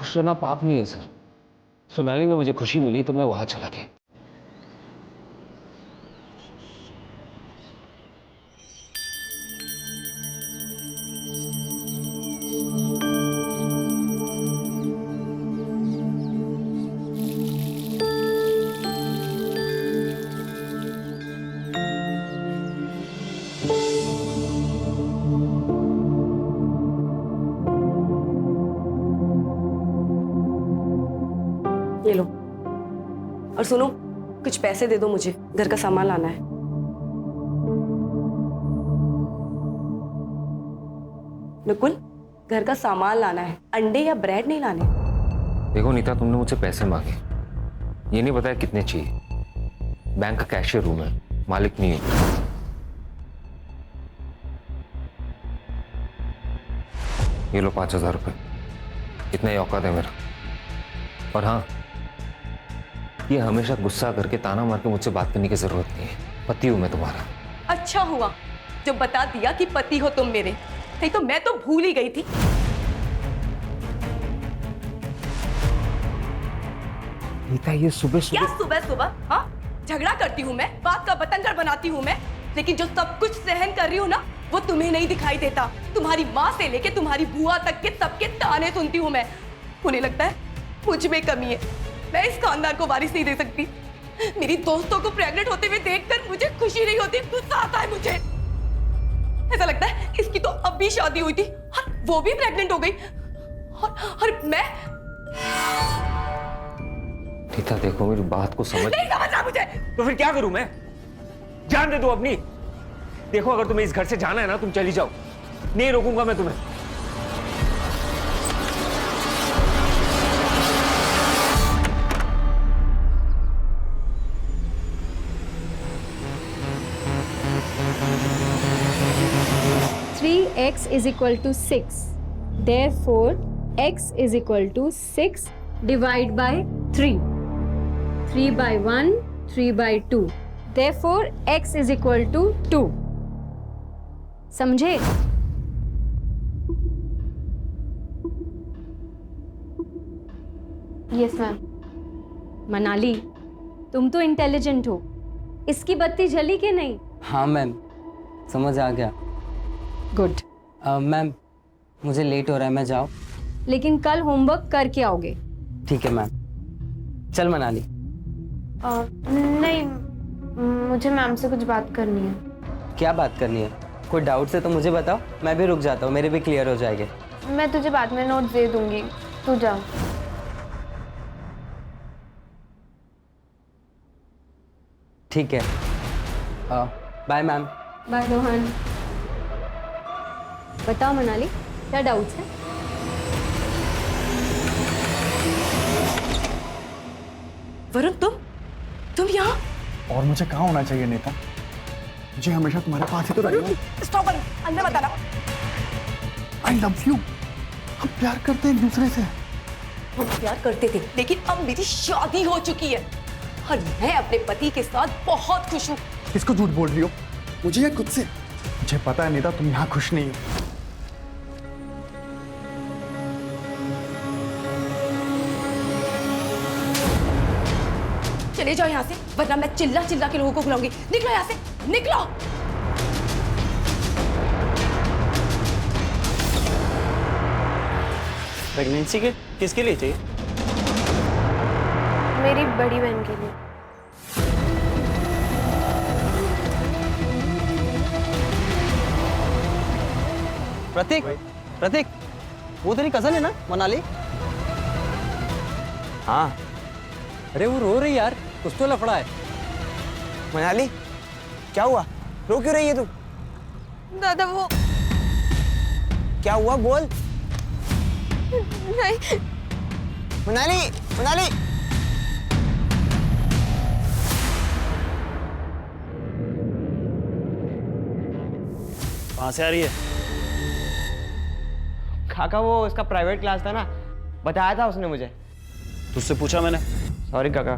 खुश रहना पाप नहीं है सर। सोनाली में मुझे खुशी मिली तो मैं वहां चला गया। ये लो, और सुनो, कुछ पैसे दे दो मुझे, घर का सामान लाना है। नकुल, घर का सामान लाना है, अंडे या ब्रेड नहीं लाने। देखो नीता, तुमने मुझसे पैसे मांगे, ये नहीं बताया कितने चाहिए। बैंक का कैशियर हूं मैं, मालिक नहीं हूं। ये लो 5,000 रुपये, इतना ही औकात है मेरा। और हाँ, ये हमेशा गुस्सा करके ताना मार के मुझसे बात करने की जरूरत नहीं है। पति हूं मैं तुम्हारा। अच्छा हुआ जो बता दिया कि पति हो तुम मेरे, नहीं तो मैं तो भूल ही गई थी। नीता, ये सुबह क्या सुबह सुबह? हाँ, झगड़ा करती हूँ मैं, बात का बतंगड़ बनाती हूँ मैं, लेकिन जो सब कुछ सहन कर रही हूँ ना, वो तुम्हें नहीं दिखाई देता। तुम्हारी माँ से लेके तुम्हारी बुआ तक के सबके ताने सुनती हूँ मैं। उन्हें लगता है मुझ में कमी है, मैं इस खानदान को वारिस नहीं दे सकती। मेरी दोस्तों को प्रेग्नेंट होते हुए देखकर मुझे खुशी नहीं होती, गुस्सा आता है मुझे। ऐसा लगता है इसकी तो अब भी शादी हुई थी और वो भी प्रेग्नेंट हो गई, और मैं। नीता देखो, मेरी बात को समझ। नहीं समझ रहा मुझे। तो फिर क्या करूं मैं? जान दे दो अपनी। देखो, अगर तुम्हें इस घर से जाना है ना, तुम चली जाओ, नहीं रोकूंगा मैं तुम्हें। x is equal to 6. Therefore, x is equal to 6 divided by 3. 3 by 1, 3 by 2. Therefore, x is equal to 2. समझे? Yes ma'am. मनाली, तुम तो इंटेलिजेंट हो, इसकी बत्ती जली कि नहीं? हाँ मैम, समझ आ गया। गुड। मैम, मुझे लेट हो रहा है, मैं जाऊँ? लेकिन कल होमवर्क करके आओगे। ठीक है मैम। चल मनाली। नहीं, मुझे मैम से कुछ बात करनी है। क्या बात करनी है? कोई डाउट है तो मुझे बताओ, मैं भी रुक जाता हूँ, मेरे भी क्लियर हो जाएंगे। मैं तुझे बाद में नोट दे दूंगी, तू जा। ठीक है, बाय मैम। बाय रोहन। बताओ मनाली, क्या डाउट्स है? वरुण, तुम यहाँ? और मुझे कहाँ होना चाहिए नेता? मुझे हमेशा तुम्हारे पास ही तो रहना है। स्टॉप, अंदर मत आना। I love you. हम प्यार करते हैं एक दूसरे से। हम प्यार करते थे, लेकिन अब मेरी शादी हो चुकी है और मैं अपने पति के साथ बहुत खुश हूँ। किसको झूठ बोल रही हो? मुझे या खुद से? मुझे पता है नेता, तुम यहाँ खुश नहीं हो। चले जाओ यहाँ से, वरना मैं चिल्ला चिल्ला के लोगों को बुलाऊंगी। निकलो यहाँ से, निकलो। प्रेगनेंसी के किसके लिए चाहिए? मेरी बड़ी बहन के लिए। प्रतीक, प्रतीक, वो तेरी कजन है ना मनाली? हाँ। अरे वो रो रही यार, कुछ तो लफड़ा है। मनाली, क्या हुआ? रो क्यों रही है तू? दादा वो क्या हुआ, बोल। नहीं। मनाली, मनाली। कहाँ से आ रही है? काका, वो इसका प्राइवेट क्लास था ना, बताया था उसने मुझे। तुझसे पूछा मैंने। सॉरी काका।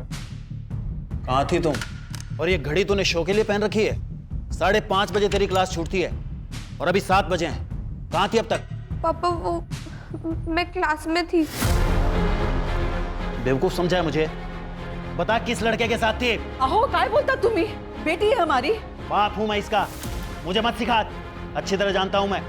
कहाँ थी तुम? और ये घड़ी तूने शो के लिए पहन रखी है? 5:30 बजे तेरी क्लास छूटती है और अभी 7 बजे हैं। कहाँ थी अब तक? पापा वो मैं क्लास में थी। बेवकूफ समझा है मुझे? बता किस लड़के के साथ थी? अहो काय बोलता तुम्ही? बेटी है हमारी। बाप हूं मैं इसका, मुझे मत सिखा, अच्छी तरह जानता हूं मैं।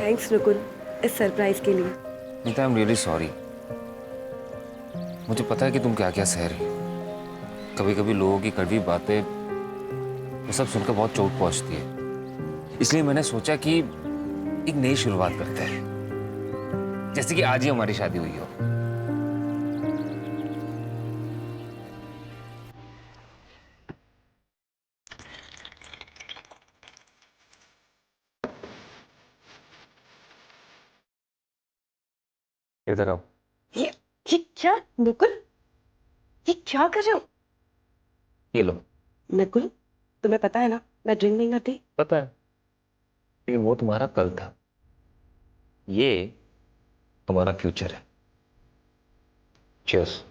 थैंक्स रुकुल इस सरप्राइज के लिए। Neeta, I am really sorry. मुझे पता है कि तुम क्या क्या सह रही हो। कभी कभी लोगों की कड़वी बातें वो सब सुनकर बहुत चोट पहुंचती है। इसलिए मैंने सोचा कि एक नई शुरुआत करते हैं, जैसे कि आज ही हमारी शादी हुई हो। इधर आओ। ये क्या नकुल, ये क्या कर रहे हो? ये लो। नकुल तुम्हें पता है ना मैं ड्रिंक नहीं करती। पता है, लेकिन वो तुम्हारा कल था, ये तुम्हारा फ्यूचर है। चीयर्स।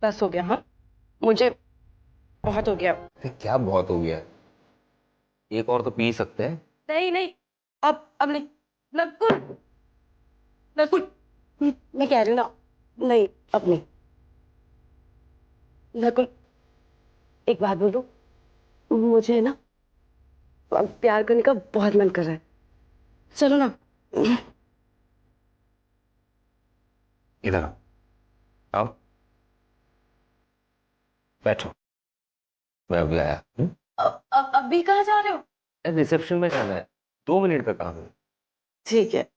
बस हो गया। हाँ मुझे बहुत हो गया। क्या बहुत हो गया? एक और तो पी सकते हैं। नहीं नहीं, अब नहीं। नकुल नकुल, मैं कह रही हूँ ना, नहीं अब नहीं। नकुल एक बात बोलूं, मुझे ना अब प्यार करने का बहुत मन कर रहा है। चलो ना। इधर आओ। आओ बैठो, मैं अभी आया। अभी कहाँ जा रहे हो? रिसेप्शन में जाना है, 2 मिनट का काम है। ठीक है।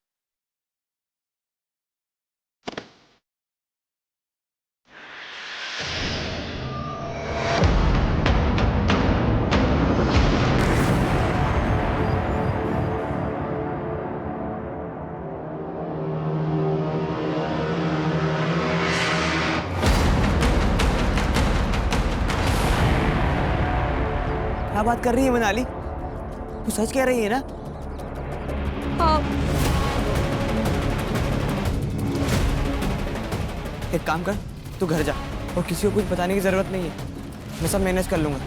क्या बात कर रही है मनाली? तू सच कह रही है ना? हाँ। एक काम कर, तू घर जा और किसी को कुछ बताने की जरूरत नहीं है, मैं सब मैनेज कर लूंगा।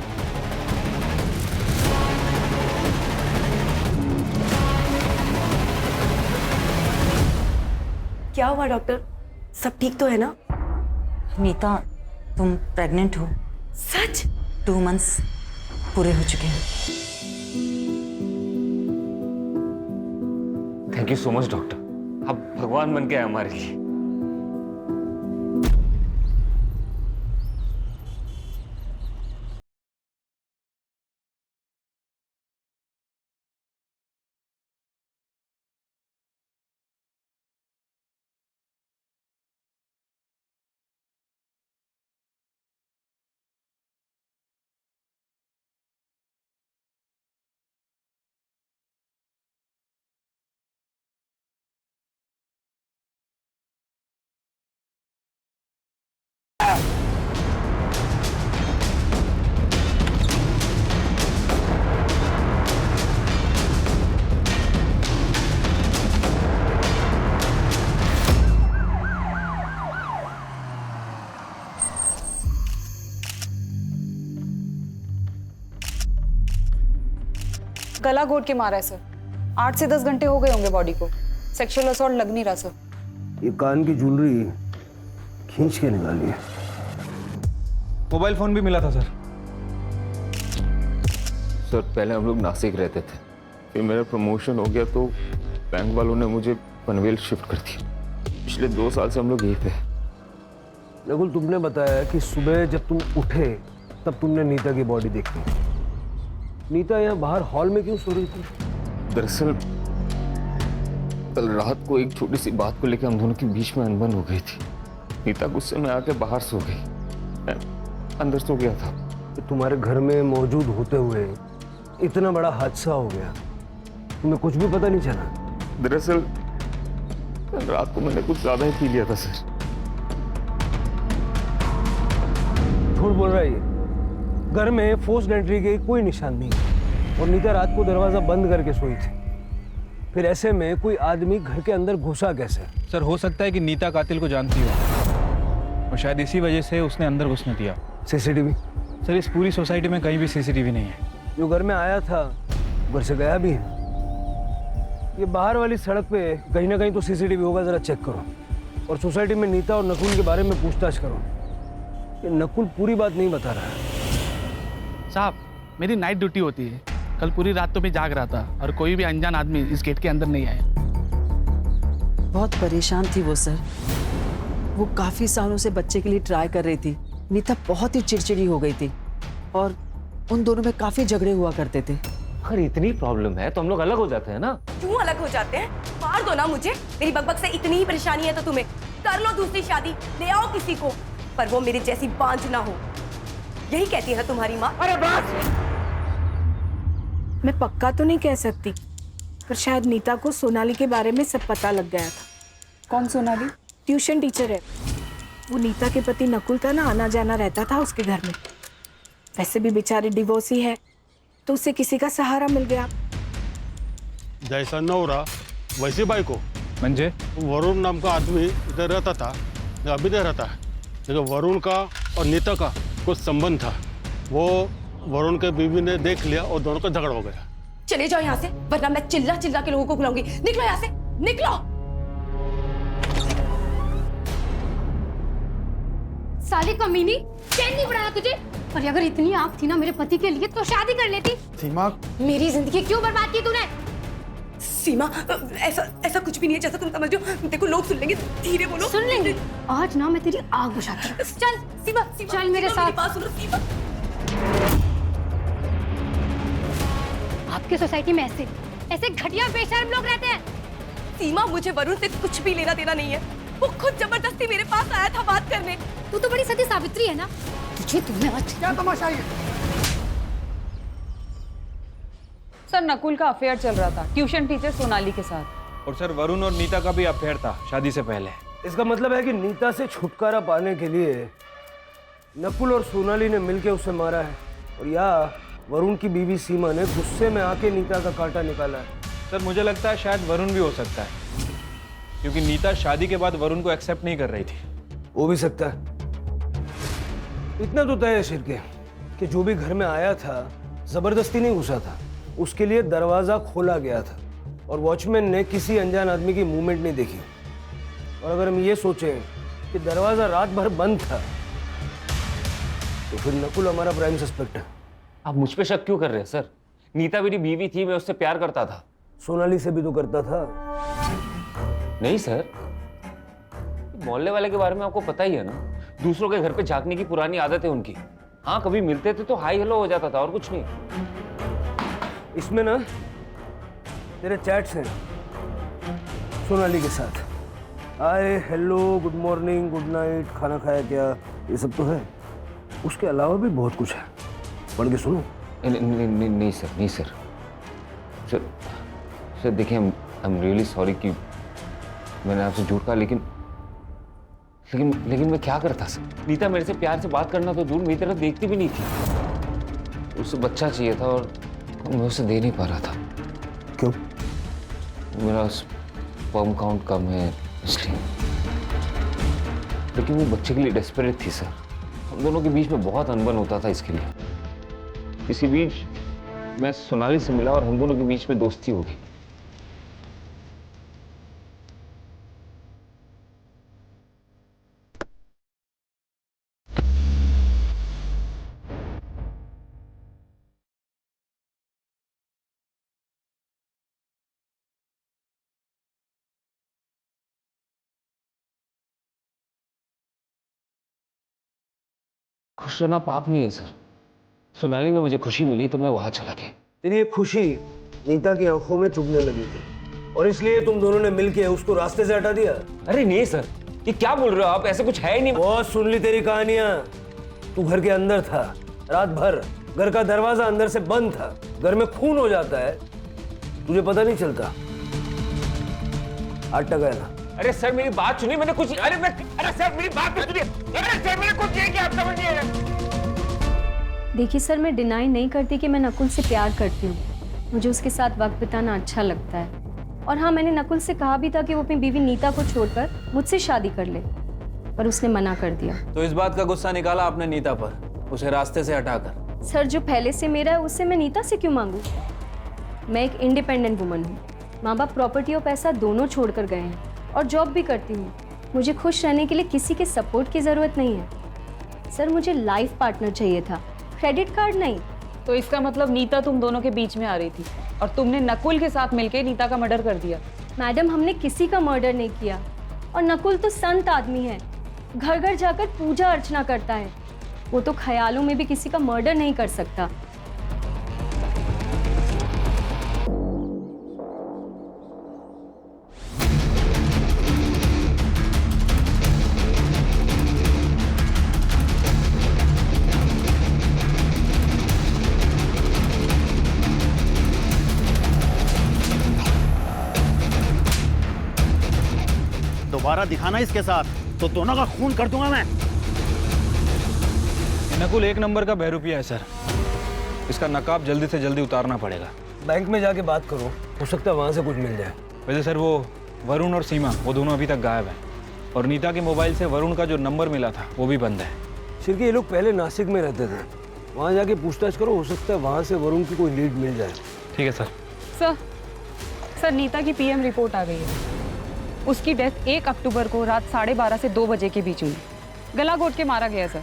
क्या हुआ डॉक्टर, सब ठीक तो है ना? नीता, तुम प्रेग्नेंट हो। सच? 2 मंथ्स पूरे हो चुके हैं। Thank you so much doctor, आप भगवान बन के आए हमारे लिए। गला घोट के मारा है सर। 8 से 10 घंटे हो गए होंगे बॉडी को। सेक्सुअल असॉल्ट लग नहीं रहा सर। ये कान की ज्वेलरी खींच के निकाली है। मोबाइल फोन भी मिला था सर। सर पहले हम लोग नासिक रहते थे, फिर मेरा प्रमोशन हो गया तो बैंक वालों ने मुझे पनवेल शिफ्ट कर दिया। पिछले 2 साल से हम लोग यहीं पे हैं। नकुल, तुमने बताया कि सुबह जब तुम उठे तब तुमने नीता की बॉडी देखी। नीता यहाँ बाहर हॉल में क्यों सो रही थी? दरअसल कल रात को एक छोटी सी बात को लेकर हम दोनों के बीच में अनबन हो गई थी। नीता गुस्से में आके बाहर सो गई, मैं अंदर सो गया था। कि तुम्हारे घर में मौजूद होते हुए इतना बड़ा हादसा हो गया, तुम्हें कुछ भी पता नहीं चला? दरअसल कल रात को मैंने कुछ ज्यादा ही पी लिया था सर। झूठ बोल रहा है ये। घर में फोर्स्ड एंट्री के कोई निशान नहीं है और नीता रात को दरवाजा बंद करके सोई थी। फिर ऐसे में कोई आदमी घर के अंदर घुसा कैसे? सर, हो सकता है कि नीता कातिल को जानती हो और शायद इसी वजह से उसने अंदर घुसने दिया। सीसीटीवी? सर, इस पूरी सोसाइटी में कहीं भी सीसीटीवी नहीं है। जो घर में आया था घर से गया भी है। ये बाहर वाली सड़क पे कहीं ना कहीं तो सीसीटीवी होगा, जरा चेक करो। और सोसाइटी में नीता और नकुल के बारे में पूछताछ करो। ये नकुल पूरी बात नहीं बता रहा है। साहब, मेरी नाइट ड्यूटी होती है। कल पूरी रात तो मैं जाग रहा था और कोई भी अनजान आदमी इस गेट के अंदर नहीं आया। बहुत परेशान थी वो सर। वो काफी सालों से बच्चे के लिए ट्राई कर रही थी। नीता बहुत ही चिड़चिड़ी हो गई थी और उन दोनों में काफी झगड़े हुआ करते थे। अरे इतनी प्रॉब्लम है तो हम लोग अलग हो जाते हैं ना। क्यों अलग हो जाते हैं? मार दो ना मुझे। मेरी बकबक से इतनी ही परेशानी है तो तुम्हें कर लो दूसरी शादी, ले आओ किसी को, पर वो मेरी जैसी बांझ ना हो। यही कहती है ना तुम्हारी माँ। अरे बस! मैं पक्का तो नहीं कह सकती, पर शायद नीता को सोनाली के बारे में सब पता लग गया था। कौन सोनाली? ट्यूशन टीचर है वो। नीता के पति नकुल था ना, आना जाना रहता था उसके घर में। वैसे भी बेचारे डिवोर्सी है तो उसे किसी का सहारा मिल गया। जैसा नौरा वैसी बाई को। मंजे वरुण नाम का आदमी इधर रहता था, अभी इधर रहता है। लेकिन वरुण का और नीता का कुछ संबंध था। वो वरुण के बीवी ने देख लिया और दोनों का झगड़ा हो गया। चले जाओ यहाँ से, वरना मैं चिल्ला चिल्ला के लोगों को बुलाऊंगी। निकलो यहाँ से, निकलो। साली कमीनी, चैन नहीं बढ़ाया तुझे? और अगर इतनी आँख थी ना मेरे पति के लिए तो शादी कर लेती। सीमा, मेरी जिंदगी क्यों बर्बाद की तूने? सीमा, ऐसा कुछ भी नहीं है जैसा तुम समझ रहे हो। देखो लोग सुन लेंगे, धीरे बोलो। सुन लेंगे? आज ना मैं तेरी आग बुझाती हूँ। चल सीमा, चल मेरे साथ। बात सुनो सीमा। आपके सोसाइटी में ऐसे घटिया बेशर्म लोग रहते हैं। सीमा, मुझे वरुण से कुछ भी लेना देना नहीं है। वो खुद जबरदस्ती मेरे पास आया था बात करने। तू तो बड़ी सती सावित्री है ना। तुझे आज क्या तमाशा है? सर, नकुल का अफेयर चल रहा था ट्यूशन टीचर सोनाली के साथ। और सर, वरुण और नीता का भी अफेयर था शादी से पहले। इसका मतलब है कि नीता से छुटकारा पाने के लिए नकुल और सोनाली ने मिलकर उसे मारा है, और या वरुण की बीवी सीमा ने गुस्से में आके नीता का कांटा निकाला है। सर, मुझे लगता है शायद वरुण भी हो सकता है, क्योंकि नीता शादी के बाद वरुण को एक्सेप्ट नहीं कर रही थी। हो भी सकता है। इतना तो तय है शिरके कि जो भी घर में आया था जबरदस्ती नहीं घुसा था, उसके लिए दरवाजा खोला गया था और वॉचमैन ने किसी अनजान आदमी की मूवमेंट नहीं देखी। और अगर हम ये सोचें कि दरवाजा रात भर बंद था तो फिर नकुल हमारा प्राइम सस्पेक्ट है। आप मुझ पे शक क्यों कर रहे हैं सर? नीता मेरी बीवी थी, मैं उससे प्यार करता था। सोनाली से भी तो करता था। नहीं सर, मोहल्ले वाले के बारे में आपको पता ही है ना। दूसरों के घर पे झांकने की पुरानी आदत है उनकी। हाँ, कभी मिलते थे तो हाई हेलो हो जाता था और कुछ नहीं। इसमें ना तेरे चैट्स हैं सोनाली के साथ। Hi, hello, good morning, good night, खाना खाया क्या, ये सब तो है। उसके अलावा भी बहुत कुछ है, पढ़ के सुनो। नहीं सर, नहीं सर। सर देखिए, आई एम रियली सॉरी कि मैंने आपसे झूठ कहा, लेकिन मैं क्या करता सर? नीता मेरे से प्यार से बात करना तो दूर, मेरी तरफ देखती भी नहीं थी। उसे बच्चा चाहिए था और मैं उसे दे नहीं पा रहा था। क्यों? मेरा स्पर्म काउंट कम है इसलिए। लेकिन वो बच्चे के लिए डेस्परेट थी सर। हम दोनों के बीच में बहुत अनबन होता था इसके लिए। इसी बीच मैं सोनाली से मिला और हम दोनों के बीच में दोस्ती हो गई। खुश रहना पाप नहीं है सर। सुनाने में मुझे खुशी मिली तो मैं वहां चला गया। तेरी ये खुशी नीता की आंखों में चुभने लगी थी और इसलिए तुम दोनों ने मिलके उसको रास्ते से हटा दिया। अरे नहीं सर, ये क्या बोल रहे हो आप? ऐसे कुछ है ही नहीं। बहुत सुन ली तेरी कहानियां। तू घर के अंदर था रात भर, घर का दरवाजा अंदर से बंद था। घर में खून हो जाता है, तुझे पता नहीं चलता। आटा गया ना। अरे सर मेरी बात सुनिए, मैंने कुछ अरे सर मेरी बात तो सुनिए। अरे सर मैंने कुछ नहीं किया, आप समझिए। देखिए सर, मैं डिनाई नहीं करती कि मैं नकुल से प्यार करती हूँ। मुझे उसके साथ वक्त बिताना अच्छा लगता है। और हाँ, मैंने नकुल से कहा भी था कि वो अपनी बीवी नीता को छोड़कर मुझसे शादी कर ले, पर उसने मना कर दिया। तो इस बात का गुस्सा निकाला आपने नीता पर, उसे रास्ते से हटाकर। सर, जो पहले से मेरा है उससे मैं नीता से क्यों मांगू? मैं एक इंडिपेंडेंट वुमन हूँ। माँ बाप प्रॉपर्टी और पैसा दोनों छोड़ कर गए हैं और जॉब भी करती हूँ। मुझे खुश रहने के लिए किसी के सपोर्ट की ज़रूरत नहीं है। सर, मुझे लाइफ पार्टनर चाहिए था, क्रेडिट कार्ड नहीं। तो इसका मतलब नीता तुम दोनों के बीच में आ रही थी और तुमने नकुल के साथ मिलकर नीता का मर्डर कर दिया। मैडम, हमने किसी का मर्डर नहीं किया। और नकुल तो संत आदमी है, घर घर जाकर पूजा अर्चना करता है। वो तो ख्यालों में भी किसी का मर्डर नहीं कर सकता। दोबारा दिखाना इसके साथ तो दोनों का खून कर दूंगा मैं। नकुल एक नंबर का बहरूपिया है सर, इसका नकाब जल्दी से जल्दी उतारना पड़ेगा। बैंक में जाके बात करो, हो सकता है वहां से कुछ मिल जाए। वैसे सर वो वरुण और सीमा वो दोनों अभी तक गायब हैं और नीता के मोबाइल से वरुण का जो नंबर मिला था वो भी बंद है। शिरके, ये लोग पहले नासिक में रहते थे, वहां जाके पूछताछ करो, हो सकता है वहां से वरुण की कोई लीड मिल जाए। ठीक है सर। सर, नीता की पीएम रिपोर्ट आ गई है। उसकी डेथ 1 अक्टूबर को रात 12:30 से 2 बजे के बीच हुई। गला घोट के मारा गया सर।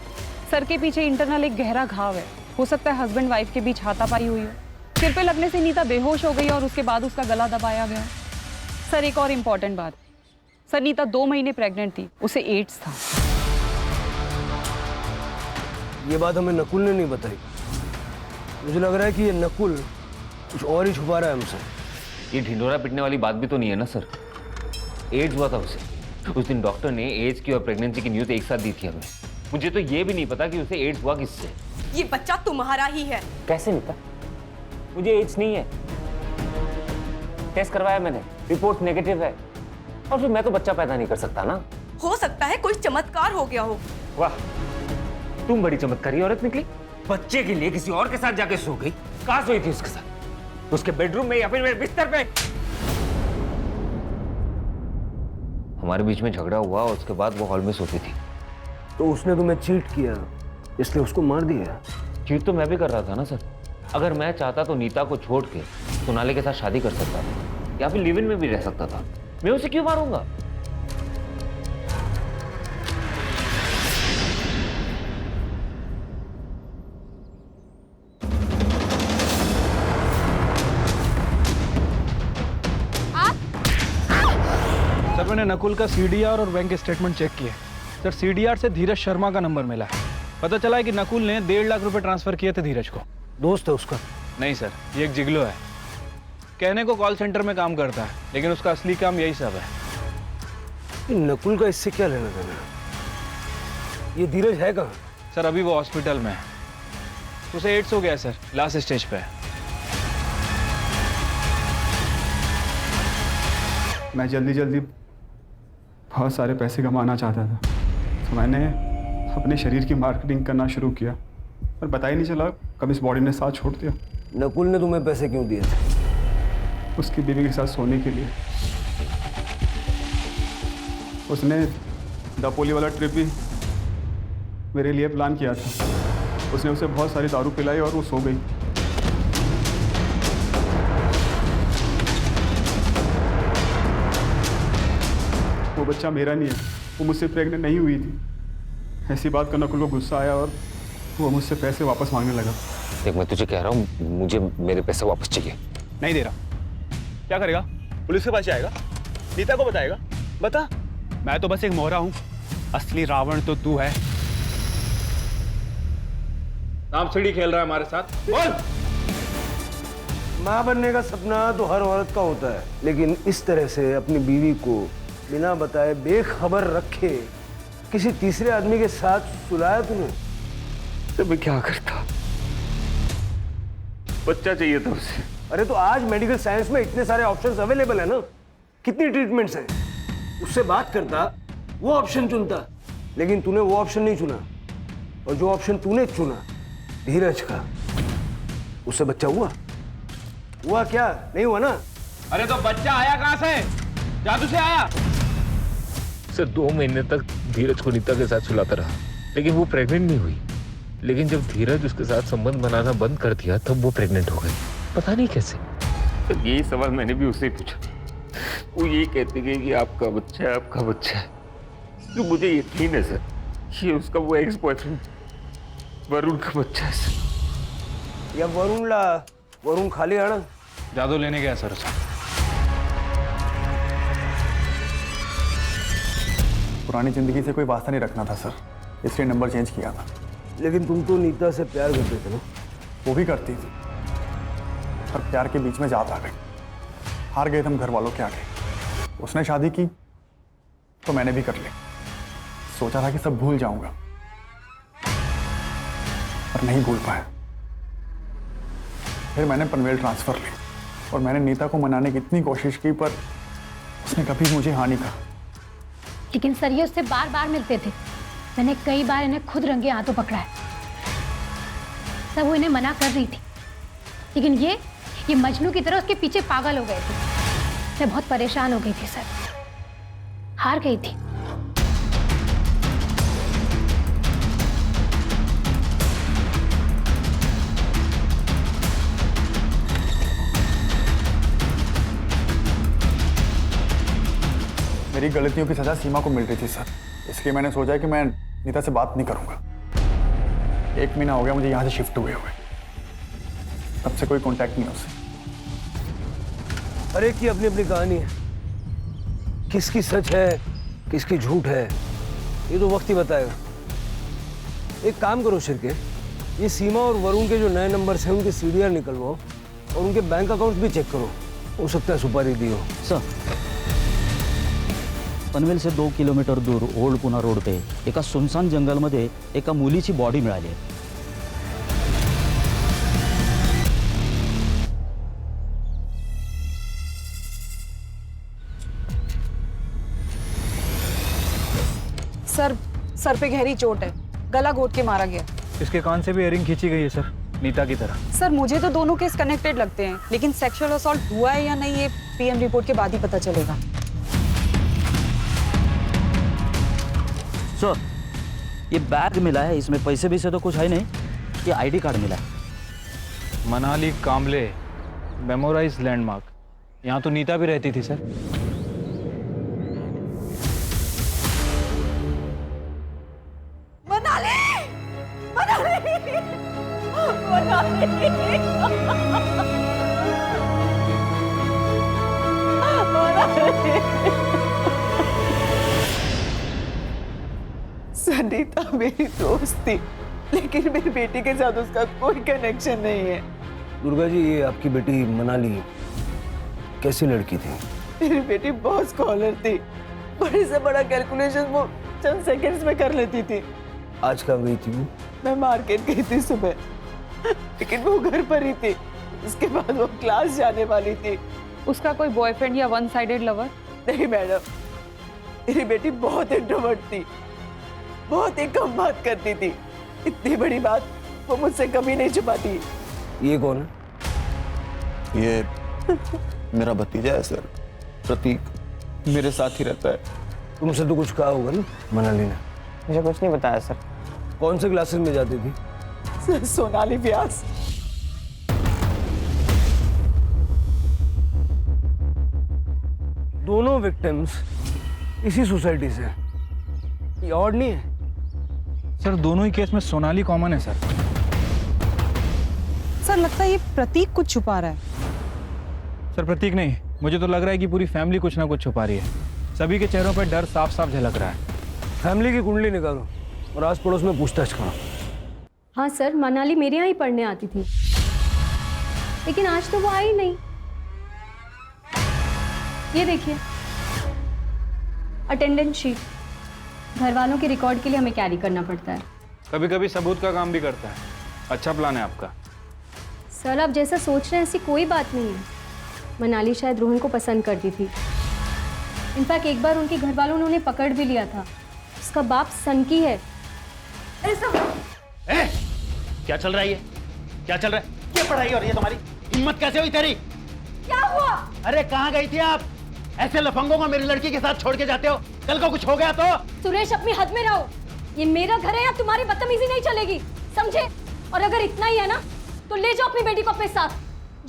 सर के पीछे इंटरनल एक गहरा घाव है। हो सकता है हस्बैंड वाइफ के बीच हाथापाई हुई हो। सिर पे लगने से नीता बेहोश हो गई और उसके बाद उसका गला दबाया गया। सर, एक और इम्पॉर्टेंट बात। सर, नीता 2 महीने प्रेग्नेंट थी, उसे एड्स था। ये बात हमें नकुल ने नहीं बताई। मुझे लग रहा है कि ये नकुल कुछ और ही छुपा रहा है हमसे। ये ढिंडोरा पिटने वाली बात भी तो नहीं है ना सर। एड्स हुआ था उसे। उस दिन डॉक्टर ने एड्स की और प्रेगनेंसी की न्यूज़ एक साथ दी थी हमें। मुझे तो ये भी नहीं पता कि उसे एड्स हुआ किससे। ये बच्चा तुम्हारा ही है। कैसे नहीं पता? मुझे एड्स नहीं है, टेस्ट करवाया मैंने, रिपोर्ट नेगेटिव है। और फिर मैं तो बच्चा पैदा नहीं कर सकता ना। हो सकता है कोई चमत्कार हो गया हो। वाह, तुम बड़ी चमत्कारी औरत निकली। बच्चे के लिए किसी और के साथ जाके सो गई। कहाँ सोई थी उसके साथ? उसके बेडरूम में या फिर मेरे बिस्तर पे? हमारे बीच में झगड़ा हुआ और उसके बाद वो हॉल में सोती थी। तो उसने तुम्हें चीट किया, इसलिए उसको मार दिया। चीट तो मैं भी कर रहा था ना सर। अगर मैं चाहता तो नीता को छोड़ के सोनाली के साथ शादी कर सकता था या फिर लिव इन में भी रह सकता था। मैं उसे क्यों मारूंगा? सर, मैंने नकुल का सीडीआर और बैंक स्टेटमेंट चेक किए। सर, सीडीआर से धीरज शर्मा का नंबर मिला है। पता चला है कि नकुल ने 1.5 लाख रुपए ट्रांसफर किए थे धीरज को। दोस्त है उसका? नहीं सर, ये एक जिगलो है। कहने को कॉल सेंटर में काम करता है, लेकिन उसका असली काम यही सब है। नकुल का इससे क्या लेना देना? ये धीरज है कहाँ? सर, अभी वो हॉस्पिटल में है। उसे एड्स हो गया है सर, लास्ट स्टेज पे है। मैं जल्दी जल्दी बहुत सारे पैसे कमाना चाहता था, तो मैंने अपने शरीर की मार्केटिंग करना शुरू किया, पर पता ही नहीं चला कब इस बॉडी ने साथ छोड़ दिया। नकुल ने तुम्हें पैसे क्यों दिए थे? उसकी बीवी के साथ सोने के लिए। उसने दापोली वाला ट्रिप भी मेरे लिए प्लान किया था। उसने उसे बहुत सारी दारू पिलाई और वो सो गई। वो बच्चा मेरा नहीं है, वो मुझसे प्रेग्नेंट नहीं हुई थी। ऐसी बात का नकुल को गुस्सा आया और वो मुझसे पैसे वापस मांगने लगा। देख, मैं तुझे कह रहा हूँ, मुझे मेरे पैसे वापस चाहिए। नहीं दे रहा। क्या करेगा? पुलिस के पास जाएगा? नीता को बताएगा? बता। मैं तो बस एक मोहरा हूँ, असली रावण तो तू है। सांप सीढ़ी खेल रहा है हमारे साथ। बोल। माँ बनने का सपना तो हर औरत का होता है, लेकिन इस तरह से अपनी बीवी को बिना बताए बेखबर रखे किसी तीसरे आदमी के साथ सुलाया तूने? तो मैं क्या करता? बच्चा चाहिए था उसे। अरे तो आज मेडिकल साइंस में इतने सारे ऑप्शंस अवेलेबल है ना, कितनी ट्रीटमेंट्स हैं। उससे बात करता, वो ऑप्शन चुनता, लेकिन तूने वो ऑप्शन नहीं चुना। और जो ऑप्शन तूने चुना धीरज का, उससे बच्चा हुआ क्या? नहीं हुआ ना? अरे तो बच्चा आया कहाँ से? जादू से आया? सर 2 महीने तक धीरज को नीता के साथ सुलाता रहा, लेकिन वो प्रेग्नेंट नहीं हुई। लेकिन जब धीरज उसके साथ संबंध बनाना बंद कर दिया तब वो प्रेग्नेंट हो गई। पता नहीं कैसे। तो यही सवाल मैंने भी उससे पूछा। वो यही कहती गई कि आपका बच्चा है, आपका बच्चा है। तो मुझे यकीन है सर, ये उसका वो एक्स बॉयफ्रेंड वरुण का बच्चा है सर। या वरुण खाली आना जादू लेने गया सर। पुरानी जिंदगी से कोई वास्ता नहीं रखना था सर, इसलिए नंबर चेंज किया था। लेकिन तुम तो नीता से प्यार करते थे ना? वो भी करती थी, पर प्यार के बीच में जात आ गई। हार गए हम घर वालों के आगे। उसने शादी की तो मैंने भी कर ली। सोचा था कि सब भूल जाऊंगा, पर नहीं भूल पाया। फिर मैंने पनवेल ट्रांसफर ली और मैंने नीता को मनाने की इतनी कोशिश की, पर उसने कभी मुझे हाँ नहीं कहा। लेकिन सर ये उससे बार बार मिलते थे। मैंने कई बार इन्हें खुद रंगे हाथों पकड़ा है। सब वो इन्हें मना कर रही थी, लेकिन ये मजनू की तरह उसके पीछे पागल हो गए थे। मैं बहुत परेशान हो गई थी सर, हार गई थी। मेरी गलतियों की सजा सीमा को मिल रही थी सर, इसलिए मैंने सोचा कि मैं नीता से बात नहीं करूंगा। 1 महीना हो गया मुझे यहाँ से शिफ्ट हुए, तब से कोई कांटेक्ट नहीं उससे। हर एक की अपनी अपनी कहानी है, किसकी सच है किसकी झूठ है ये तो वक्त ही बताएगा। एक काम करो शिरके, ये सीमा और वरुण के जो नए नंबर्स हैं उनके सीडीआर निकलवाओ और उनके बैंक अकाउंट भी चेक करो, हो सकता है सुपारी दी हो। सर पनवेल से 2 किलोमीटर दूर ओल्ड पुणा रोड पे एका सुनसान जंगलमध्ये एका मुलीची बॉडी मिळाली आहे। सर पे गहरी चोट है, गला घोट के मारा गया। इसके कान से भी इयरिंग खींची गई है सर, नीता की तरह। सर मुझे तो दोनों केस कनेक्टेड लगते हैं, लेकिन सेक्सुअल असॉल्ट हुआ है या नहीं ये पीएम रिपोर्ट के बाद ही पता चलेगा। सर ये बैग मिला है, इसमें पैसे भी से तो कुछ है नहीं, ये आईडी कार्ड मिला है। मनाली कामले मेमोराइज लैंडमार्क, यहाँ तो नीता भी रहती थी सर। सनीता मेरी दोस्त थी, लेकिन मेरी बेटी के साथ उसका कोई कनेक्शन नहीं है। दुर्गा जी, ये आपकी बेटी मनाली कैसी लड़की थी? मेरी बेटी बहुत स्कॉलर थी, बड़े से बड़ा कैलकुलेशन वो चंद सेकंड्स में कर लेती थी। आज कहाँ गई थी वो? मैं मार्केट गई थी सुबह, लेकिन वो घर पर ही थी। उसके बाद वो क्लास जाने वाली थी। उसका कोई बॉयफ्रेंड या वन साइडेड लवर? नहीं मैडम, मेरी बेटी बहुत इंट्रोवर्ट थी, बहुत ही कम बात करती थी। इतनी बड़ी बात वो मुझसे कभी नहीं छुपाती। ये कौन है? ये मेरा भतीजा है सर, प्रतीक, मेरे साथ ही रहता है। तुमसे तो कुछ कहा होगा ना मनाली ने? मुझे कुछ नहीं बताया सर। कौन से क्लासेस में जाती थी? सोनाली व्यास। दोनों विक्टिम्स इसी सोसाइटी से, ये ऑड नहीं है? सर दोनों ही केस में सोनाली कॉमन है सर। सर लगता है ये प्रतीक कुछ छुपा रहा है। सर प्रतीक नहीं, मुझे तो लग रहा है कि पूरी फैमिली कुछ ना कुछ छुपा रही है। सभी के चेहरों पर डर साफ साफ झलक रहा है। फैमिली की कुंडली निकालो और आस पड़ोस में पूछताछ करो। हाँ सर, मनाली मेरे यहाँ ही पढ़ने आती थी, लेकिन आज तो वो आई नहीं। ये देखिए अटेंडेंस शीट, घर वालों के रिकॉर्ड के लिए हमें कैरी करना पड़ता है। कभी कभी सबूत का काम भी करता है। अच्छा प्लान है आपका। सर आप जैसा सोच रहे हैं ऐसी कोई बात नहीं है। मनाली शायद रोहन को पसंद करती थी। इनफैक्ट एक बार उनके घर वालों ने उन्हें पकड़ भी लिया था। उसका बाप सनकी है। क्या चल रहा है ये? क्या चल रहा है? क्या पढ़ाई हो रही है तुम्हारी? हिम्मत कैसे हुई तेरी? क्या हुआ? अरे कहाँ गई थी आप? ऐसे लफंगों को मेरी लड़की के साथ छोड़ के जाते हो? कल को कुछ हो गया तो? सुरेश अपनी हद में रहो। ये मेरा घर है, यहाँ तुम्हारी बदतमीजी नहीं चलेगी, समझे? और अगर इतना ही है ना तो ले जाओ अपनी बेटी को अपने साथ।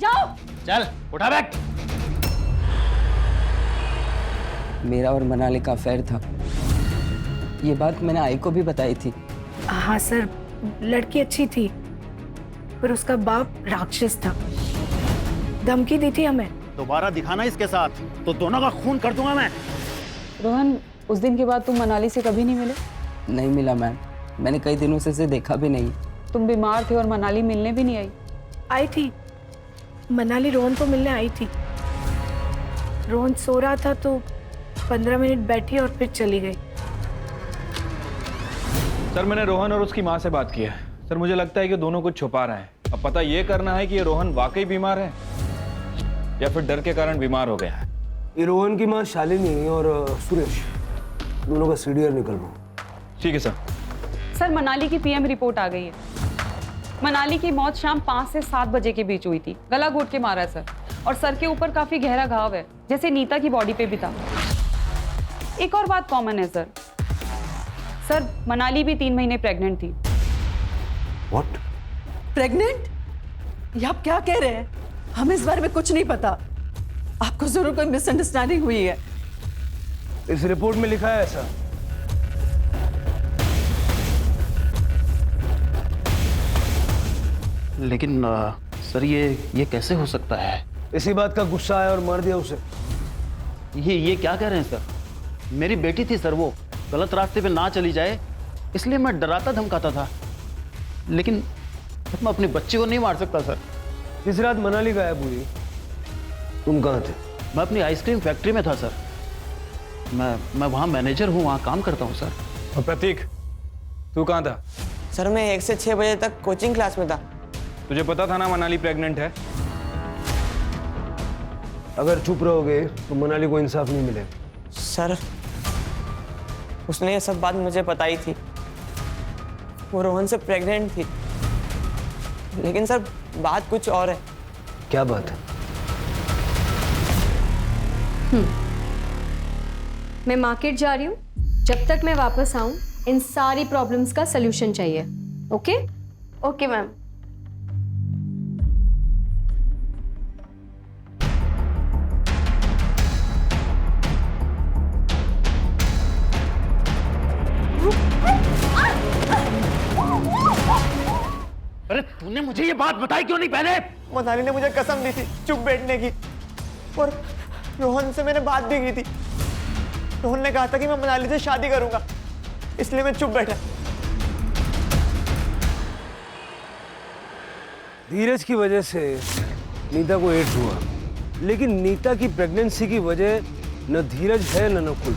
जाओ। चल उठा बैग। मेरा और मनाली का अफेयर था। ये बात मैंने आई को भी बताई थी। हाँ सर, लड़की अच्छी थी पर उसका बाप राक्षस था। धमकी दी थी हमें। दोबारा दिखाना इसके साथ तो दोनों का खून कर दूंगा मैं। रोहन, उस दिन के बाद तुम मनाली से कभी नहीं मिले? नहीं मिला मैम, मैंने कई दिनों से इसे देखा भी नहीं। तुम बीमार थे और मनाली मिलने भी नहीं आई? आई थी, मनाली रोहन को मिलने आई थी। रोहन सो रहा था तो 15 मिनट बैठी और फिर चली गई। सर मैंने रोहन और उसकी माँ से बात की है। सर मुझे लगता है कि दोनों कुछ छुपा रहे हैं। अब पता ये करना है कि ये रोहन वाकई बीमार है या फिर डर के कारण बीमार हो गया है। ये रोहन की माँ शालिनी और सुरेश, दोनों का सीडीआर निकलवाओ। ठीक है सर। सर मनाली की पीएम रिपोर्ट आ गई है। मनाली की मौत शाम 5 से 7 बजे के बीच हुई थी। गला घोट के मारा सर, और सर के ऊपर काफी गहरा घाव है, जैसे नीता की बॉडी पे भी था। एक और बात कॉमन है सर। सर मनाली भी 3 महीने प्रेग्नेंट थी। व्हाट? प्रेग्नेंट? ये आप क्या कह रहे हैं? हमें इस बारे में कुछ नहीं पता। आपको जरूर कोई मिसअंडरस्टैंडिंग हुई है। इस रिपोर्ट में लिखा है ऐसा। लेकिन सर ये कैसे हो सकता है? इसी बात का गुस्सा आया और मार दिया उसे। ये क्या कह रहे हैं सर? मेरी बेटी थी सर, वो गलत रास्ते पे ना चली जाए इसलिए मैं डराता धमकाता था, लेकिन मैं अपने बच्चे को नहीं मार सकता सर। जिस रात मनाली गायब हुई तुम कहाँ थे? मैं अपनी आइसक्रीम फैक्ट्री में था सर। मैं वहाँ मैनेजर हूँ, वहाँ काम करता हूँ सर। और प्रतीक, तू कहाँ था? सर मैं 1 से 6 बजे तक कोचिंग क्लास में था। तुझे पता था ना मनाली प्रेग्नेंट है? अगर चुप रहोगे तो मनाली को इंसाफ नहीं मिलेगा। सर उसने ये सब बात मुझे बताई थी। वो रोहन से प्रेग्नेंट थी, लेकिन सर बात कुछ और है। क्या बात है? मैं मार्केट जा रही हूँ। जब तक मैं वापस आऊँ इन सारी प्रॉब्लम्स का सलूशन चाहिए। ओके? Okay ma'am. अरे तूने मुझे ये बात बताई क्यों नहीं पहले? मनाली ने मुझे कसम दी थी चुप बैठने की, और रोहन से मैंने बात भी की थी। रोहन ने कहा था कि मैं मनाली से शादी करूंगा, इसलिए मैं चुप बैठा। धीरज की वजह से नीता को एड्स हुआ, लेकिन नीता की प्रेगनेंसी की वजह न धीरज है न नकुल।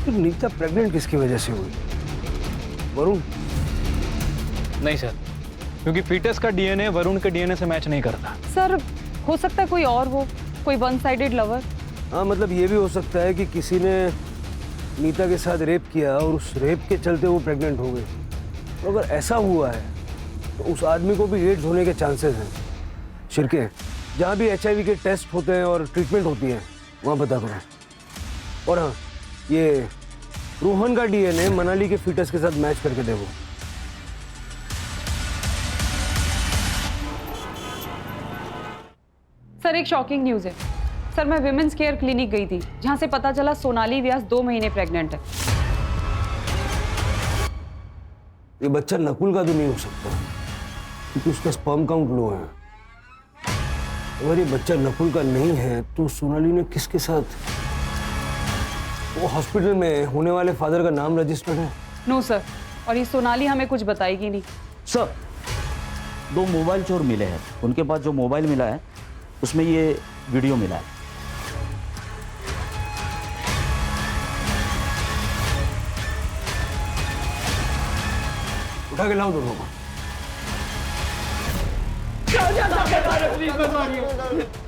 तो नीता प्रेग्नेंट किसकी वजह से हुई? वरुण? नहीं सर, क्योंकि फीटस का डीएनए वरुण के डीएनए से मैच नहीं करता। सर हो सकता है कोई और हो, कोई वन साइडेड लवर। हाँ, मतलब ये भी हो सकता है कि किसी ने नीता के साथ रेप किया और उस रेप के चलते वो प्रेग्नेंट हो गई। तो अगर ऐसा हुआ है तो उस आदमी को भी एड्स होने के चांसेस हैं। शिरके, जहाँ भी HIV के टेस्ट होते हैं और ट्रीटमेंट होती है वहाँ पता करो। और हाँ, ये रोहन का डीएनए मनाली के फीटस के साथ मैच करके देखो। सर एक शॉकिंग न्यूज़ है। सर मैं विमेंस केयर क्लिनिक गई थी, जहाँ से पता चला सोनाली व्यास 2 महीने प्रेग्नेंट है। ये बच्चा नकुल का तो नहीं हो सकता, क्योंकि उसका स्पर्म काउंट लो है। अगर ये बच्चा नकुल का नहीं है तो सोनाली ने किसके साथ? वो हॉस्पिटल में होने वाले फादर का नाम रजिस्टर्ड है। नो सर, और ये सोनाली हमें कुछ बताएगी नहीं। सर 2 मोबाइल चोर मिले हैं। उनके पास जो मोबाइल मिला है उसमें ये वीडियो मिला है। उठा के लाओ दोनों को।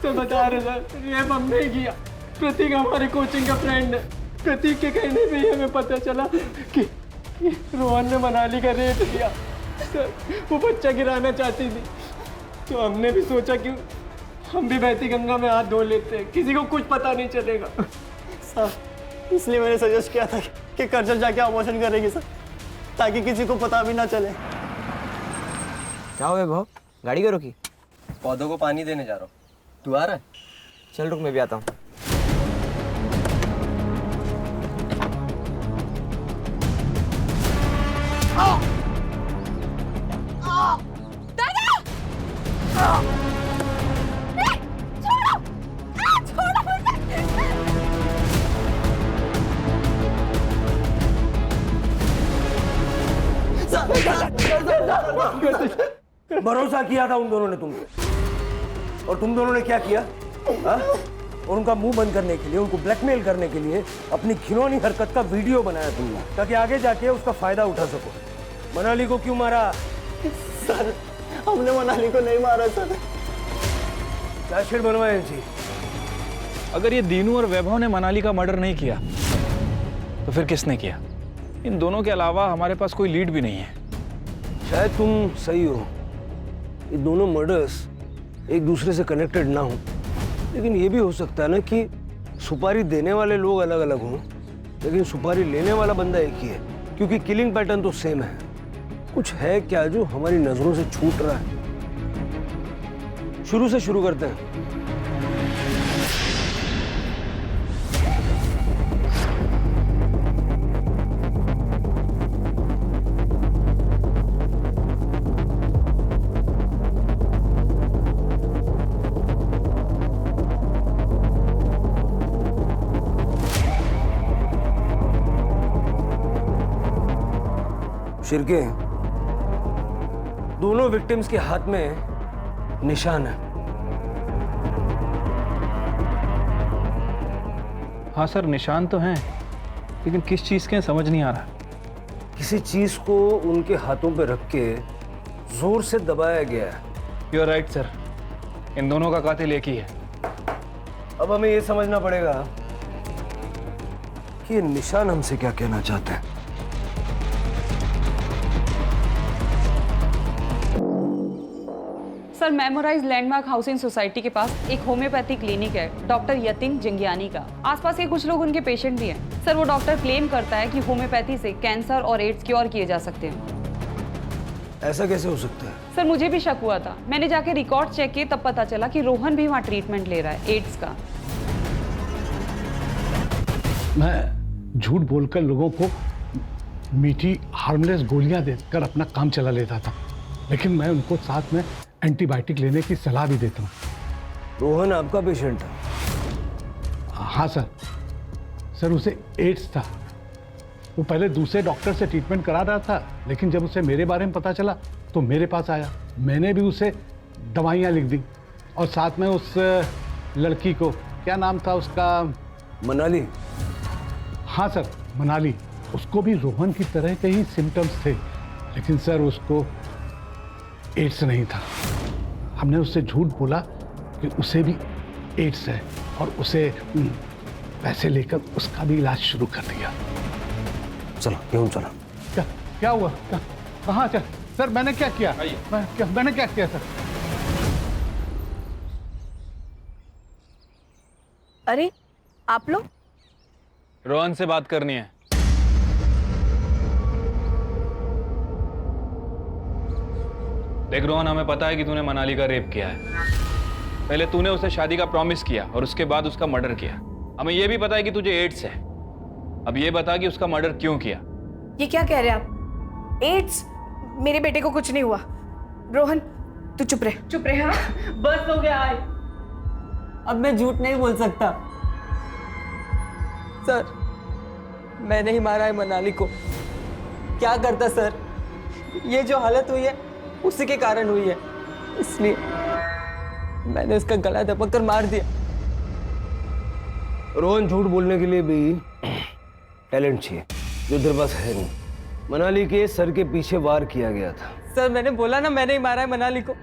तो बता रहे सर, ये हमने ही किया। प्रतीक हमारे कोचिंग का फ्रेंड है। प्रतीक के कहने पे ही हमें पता चला कि रोहन ने मनाली का रेप किया। सर वो बच्चा गिराना चाहती थी, तो हमने भी सोचा कि हम भी बहती गंगा में हाथ धो लेते हैं, किसी को कुछ पता नहीं चलेगा। सर इसलिए मैंने सजेस्ट किया था कि कर्जल जाके अबॉर्शन करेंगे सर, ताकि किसी को पता भी ना चले। क्या हुआ भाव, गाड़ी क्यों रोकी? पौधों को पानी देने जा रहा हूँ। तू आ रहा है? चल रुक, मैं भी आता हूँ। भरोसा किया था उन दोनों ने तुम पे, और तुम दोनों ने क्या किया? हा? और उनका मुंह बंद करने के लिए, उनको ब्लैकमेल करने के लिए अपनी घिनौनी हरकत का वीडियो बनाया तुमने, ताकि आगे जाके उसका फायदा उठा सको। मनाली को क्यों मारा? सर हमने मनाली को नहीं मारा सर। चार्जशीट बनवाए जी। अगर ये दीनू और वैभव ने मनाली का मर्डर नहीं किया तो फिर किसने किया? इन दोनों के अलावा हमारे पास कोई लीड भी नहीं है। शायद तुम सही हो, ये दोनों मर्डर्स एक दूसरे से कनेक्टेड ना हो, लेकिन ये भी हो सकता है ना कि सुपारी देने वाले लोग अलग अलग हों, लेकिन सुपारी लेने वाला बंदा एक ही है, क्योंकि किलिंग पैटर्न तो सेम है। कुछ है क्या जो हमारी नजरों से छूट रहा है? शुरू से शुरू करते हैं। शिरके, दोनों विक्टिम्स के हाथ में निशान है। हाँ सर, निशान तो हैं, लेकिन किस चीज के समझ नहीं आ रहा। किसी चीज को उनके हाथों पे रख के जोर से दबाया गया है। यू आर राइट सर, इन दोनों का कातिल एक ही है। अब हमें ये समझना पड़ेगा कि ये निशान हमसे क्या कहना चाहते हैं। Sir, memorize landmark housing society के पास एक होम्योपैथी क्लिनिक है डॉक्टर यतिन जंगियानी का। आसपास के कुछ लोग उनके पेशेंट भी हैं। सर, वो डॉक्टर क्लेम करता है कि होम्योपैथी से कैंसर और एड्स क्योर किए जा सकते हैं। ऐसा कैसे हो सकता है? सर, मुझे भी शक हुआ था। मैंने जाके रिकॉर्ड चेक किए, तब पता चला कि रोहन भी वहाँ ट्रीटमेंट ले रहा है एड्स का। मैं झूठ बोलकर लोगों को मीठी हार्मलेस गोलियां देकर अपना काम चला लेता था, लेकिन मैं उनको साथ में एंटीबायोटिक लेने की सलाह भी देता हूँ। रोहन आपका पेशेंट है? हाँ सर। सर, उसे एड्स था। वो पहले दूसरे डॉक्टर से ट्रीटमेंट करा रहा था, लेकिन जब उसे मेरे बारे में पता चला तो मेरे पास आया। मैंने भी उसे दवाइयाँ लिख दी, और साथ में उस लड़की को, क्या नाम था उसका? मनाली। हाँ सर, मनाली। उसको भी रोहन की तरह के ही सिम्टम्स थे, लेकिन सर उसको एड्स नहीं था। हमने उससे झूठ बोला कि उसे भी एड्स है, और उसे पैसे लेकर उसका भी इलाज शुरू कर दिया। चलो क्यों चला? क्या हुआ? कहाँ चल? सर, मैंने क्या किया? मैंने क्या किया सर? अरे आप लोग? रोहन से बात करनी है। देख रोहन, हमें पता है कि तूने मनाली का रेप किया है। पहले तूने उसे शादी का प्रॉमिस किया और उसके बाद उसका मर्डर किया। हमें यह भी पता है कि तुझे एड्स है। अब ये बता कि उसका मर्डर क्यों किया। ये क्या कह रहे हैं आप? एड्स? मेरे बेटे को कुछ नहीं हुआ। रोहन तू चुप रहे। चुप रहे। हाँ बस हो गया। अब मैं झूठ नहीं बोल सकता। सर, मैंने ही मारा है मनाली को। क्या करता सर? ये जो हालत हुई है उसी के कारण हुई है, इसलिए मैंने उसका गला दबा कर मार दिया। रोहन, झूठ बोलने के लिए भी टैलेंट चाहिए जो तेरे पास है नहीं। मनाली के सर के पीछे वार किया गया था। सर मैंने बोला ना मैंने ही मारा है मनाली को,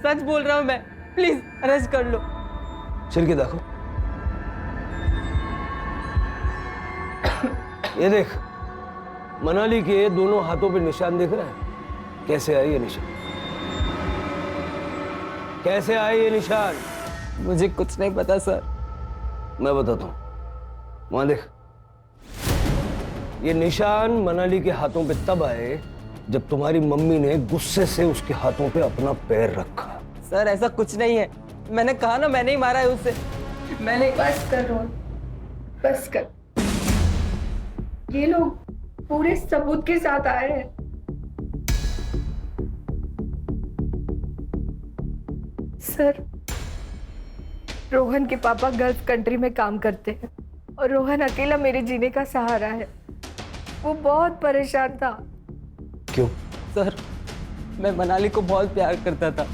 सच बोल रहा हूँ मैं, प्लीज अरेस्ट कर लो। सिर के देखो, ये देख, मनाली के दोनों हाथों पे निशान दिख रहा है। कैसे आए ये निशान? कैसे आए ये निशान? मुझे कुछ नहीं पता सर। मैं बताता हूं, वहां देख, ये निशान मनाली के हाथों पे तब आए जब तुम्हारी मम्मी ने गुस्से से उसके हाथों पे अपना पैर रखा। सर ऐसा कुछ नहीं है, मैंने कहा ना मैंने ही मारा है उसे। मैंने बस कर रोहन, बस कर। ये लोग पूरे सबूत के साथ आए हैं। सर, रोहन के पापा गल्फ कंट्री में काम करते हैं और रोहन अकेला मेरे जीने का सहारा है। वो बहुत परेशान था। क्यों? सर मैं मनाली को बहुत प्यार करता था,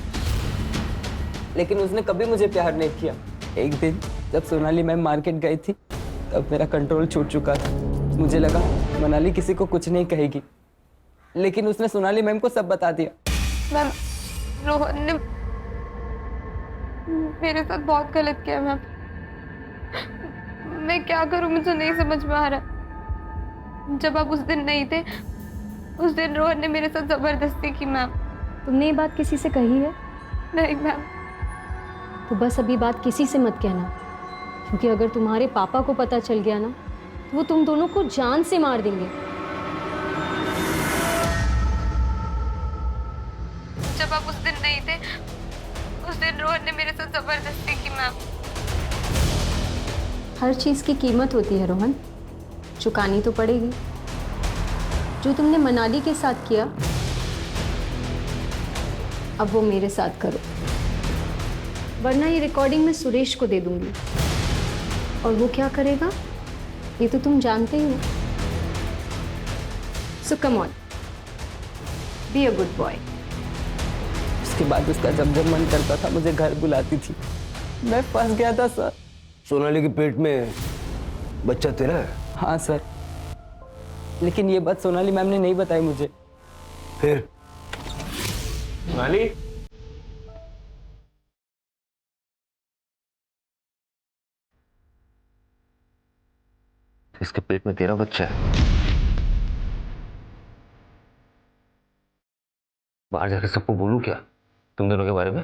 लेकिन उसने कभी मुझे प्यार नहीं किया। एक दिन जब सोनाली मैम मार्केट गई थी तब मेरा कंट्रोल छूट चुका था। मुझे लगा मनाली किसी को कुछ नहीं कहेगी, लेकिन उसने सोनाली मैम को सब बता दिया। मैम, रोहन ने मेरे साथ बहुत गलत किया मैम। मैं क्या करूं, मुझे नहीं समझ में आ रहा। जब आप उस दिन नहीं थे, उस दिन रोहन ने मेरे साथ जबरदस्ती की मैम। तुमने ये बात किसी से कही है? नहीं मैम। तो बस अभी बात किसी से मत कहना, क्योंकि अगर तुम्हारे पापा को पता चल गया ना तो वो तुम दोनों को जान से मार देंगे। जब आप उस दिन नहीं थे, उस दिन रोहन ने मेरे साथ जबरदस्ती की मैम। हर चीज की कीमत होती है रोहन, चुकानी तो पड़ेगी। जो तुमने मनाली के साथ किया, अब वो मेरे साथ करो, वरना ये रिकॉर्डिंग मैं सुरेश को दे दूंगी और वो क्या करेगा ये तो तुम जानते ही हो। So come on, be a good boy. उसके बाद उसका जब जब मन करता था मुझे घर बुलाती थी। मैं फंस गया था सर। सोनाली के पेट में बच्चा तेरा है? हाँ सर, लेकिन ये बात सोनाली मैम ने नहीं बताई मुझे। फिर? सोनाली, इसके पेट में तेरा बच्चा है? बाहर जाकर सबको बोलूं क्या तुम दोनों के बारे में?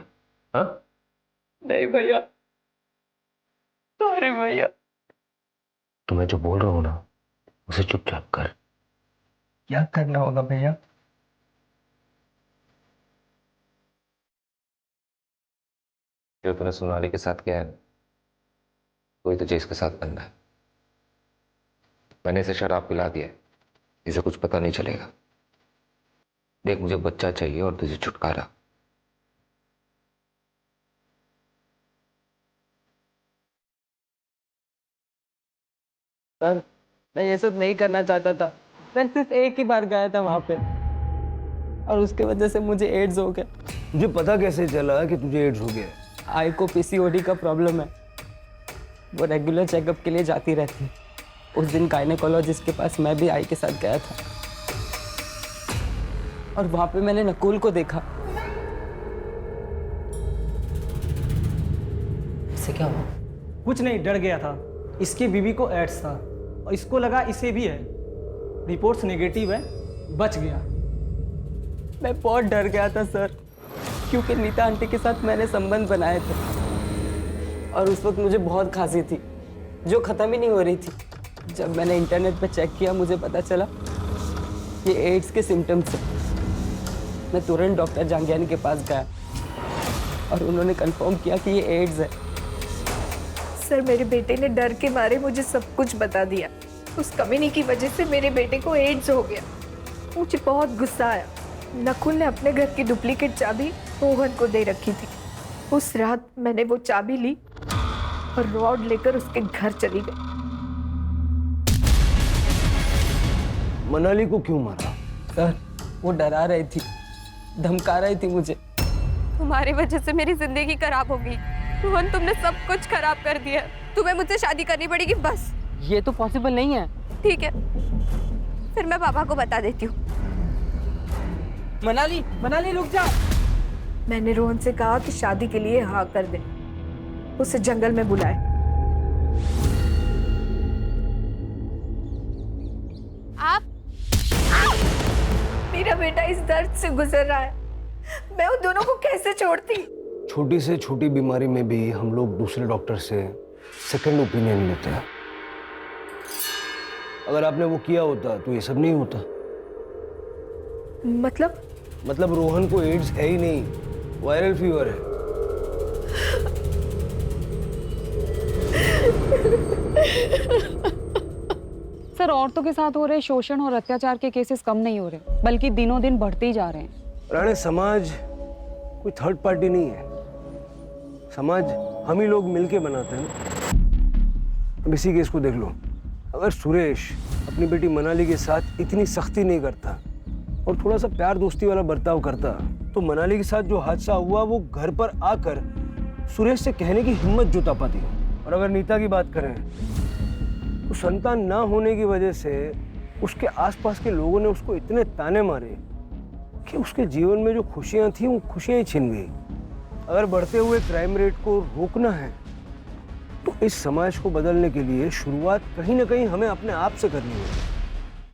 हाँ? नहीं भैया, सॉरी भैया। तो मैं जो बोल रहा हूं ना उसे चुपचाप कर। क्या करना होगा भैया? जो तूने सोनाली के साथ किया है वही तुझे इसके साथ करना है। मैंने इसे शराब पिला दिया है, इसे कुछ पता नहीं चलेगा। देख, मुझे बच्चा चाहिए और तुझे छुटकारा। सर मैं ये सब नहीं करना चाहता था। मैं सिर्फ एक ही बार गया था वहां पे और उसके वजह से मुझे एड्स हो गया। तुझे पता कैसे चला कि तुझे एड्स हो गया? आई को पीसीओडी का प्रॉब्लम है, वो रेगुलर चेकअप के लिए जाती रहती है। उस दिन गायनेकोलॉजिस्ट के पास मैं भी आई के साथ गया था और वहां पे मैंने नकुल को देखा। इससे क्या हुआ? कुछ नहीं, डर गया था। इसकी बीवी को एड्स था और इसको लगा इसे भी है। रिपोर्ट्स नेगेटिव है, बच गया। मैं बहुत डर गया था सर, क्योंकि नीता आंटी के साथ मैंने संबंध बनाए थे और उस वक्त मुझे बहुत खांसी थी जो ख़त्म ही नहीं हो रही थी। जब मैंने इंटरनेट पे चेक किया मुझे पता चला ये एड्स के सिम्टम्स हैं। मैं तुरंत डॉक्टर जांगियानी के पास गया और उन्होंने कंफर्म किया कि ये एड्स है। सर, मेरे बेटे ने डर के मारे मुझे सब कुछ बता दिया। उस कमीनी की वजह से मेरे बेटे को एड्स हो गया। मुझे बहुत गुस्सा आया। नकुल ने अपने घर की डुप्लीकेट चाबी रोहन को दे रखी थी। उस रात मैंने वो चाबी ली और रॉड लेकर उसके घर चली गई। मनाली को क्यों मारा? सर वो डरा रही थी, धमका रही थी मुझे। तुम्हारी वजह से मेरी जिंदगी खराब हो गई रोहन, तुमने सब कुछ खराब कर दिया। तुम्हें मुझसे शादी करनी पड़ेगी बस। ये तो पॉसिबल नहीं है। ठीक है, फिर मैं पापा को बता देती हूँ। मनाली, मनाली रुक जा। मैंने रोहन से कहा कि शादी के लिए हाँ कर दे, उसे जंगल में बुलाए। आप मेरा बेटा इस दर्द से गुजर रहा है, मैं उन दोनों को कैसे छोड़ती। छोटी से छोटी बीमारी में भी हम लोग दूसरे डॉक्टर से सेकंड ओपिनियन लेते हैं। अगर आपने वो किया होता तो ये सब नहीं होता। मतलब रोहन को एड्स है ही नहीं, वायरल फीवर है। सर, औरतों के साथ हो रहे शोषण और अत्याचार के केसेस कम नहीं हो रहे, बल्कि दिनों दिन बढ़ते ही जा रहे हैं। राणे, समाज कोई थर्ड पार्टी नहीं है, समाज हम ही लोग मिलके बनाते हैं ना। अब इसी केस को देख लो, अगर सुरेश अपनी बेटी मनाली के साथ इतनी सख्ती नहीं करता और थोड़ा सा प्यार दोस्ती वाला बर्ताव करता, तो मनाली के साथ जो हादसा हुआ वो घर पर आकर सुरेश से कहने की हिम्मत जुटा पाती। और अगर नीता की बात करें तो संतान ना होने की वजह से उसके आसपास के लोगों ने उसको इतने ताने मारे कि उसके जीवन में जो खुशियां थी वो खुशियां ही छिन गई। अगर बढ़ते हुए क्राइम रेट को रोकना है तो इस समाज को बदलने के लिए शुरुआत कहीं ना कहीं हमें अपने आप से करनी होगी।